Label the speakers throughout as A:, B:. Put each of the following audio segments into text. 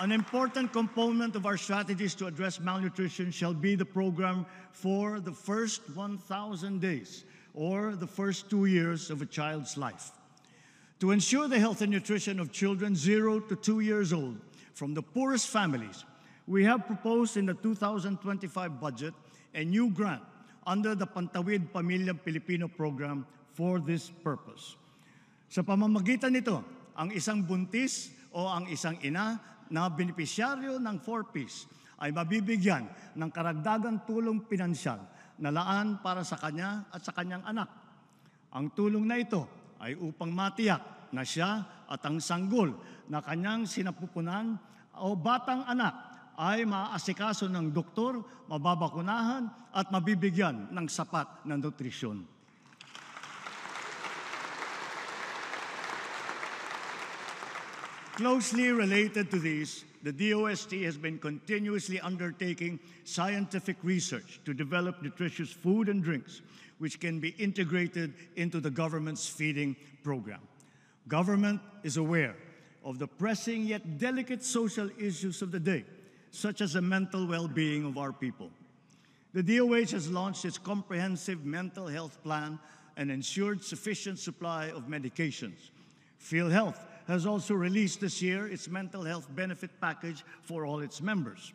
A: An important component of our strategies to address malnutrition shall be the program for the first 1,000 days, or the first 2 years of a child's life. To ensure the health and nutrition of children 0 to 2 years old from the poorest families, we have proposed in the 2025 budget a new grant under the Pantawid Pamilyang Pilipino program for this purpose. Sa pamamagitan nito, ang isang buntis o ang isang ina na benepisyaryo ng 4Ps ay mabibigyan ng karagdagang tulong pinansyal na laan para sa kanya at sa kanyang anak. Ang tulong na ito ay upang matiyak na siya at ang sanggol na kanyang sinapupunan o batang anak ay maaasikaso ng doktor, mababakunahan at mabibigyan ng sapat na nutrisyon. Closely related to these, the DOST has been continuously undertaking scientific research to develop nutritious food and drinks which can be integrated into the government's feeding program. Government is aware of the pressing yet delicate social issues of the day, such as the mental well-being of our people. The DOH has launched its comprehensive mental health plan and ensured sufficient supply of medications. PhilHealth has also released this year its mental health benefit package for all its members.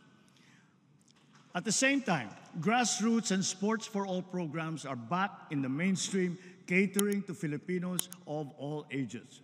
A: At the same time, grassroots and sports for all programs are back in the mainstream, catering to Filipinos of all ages.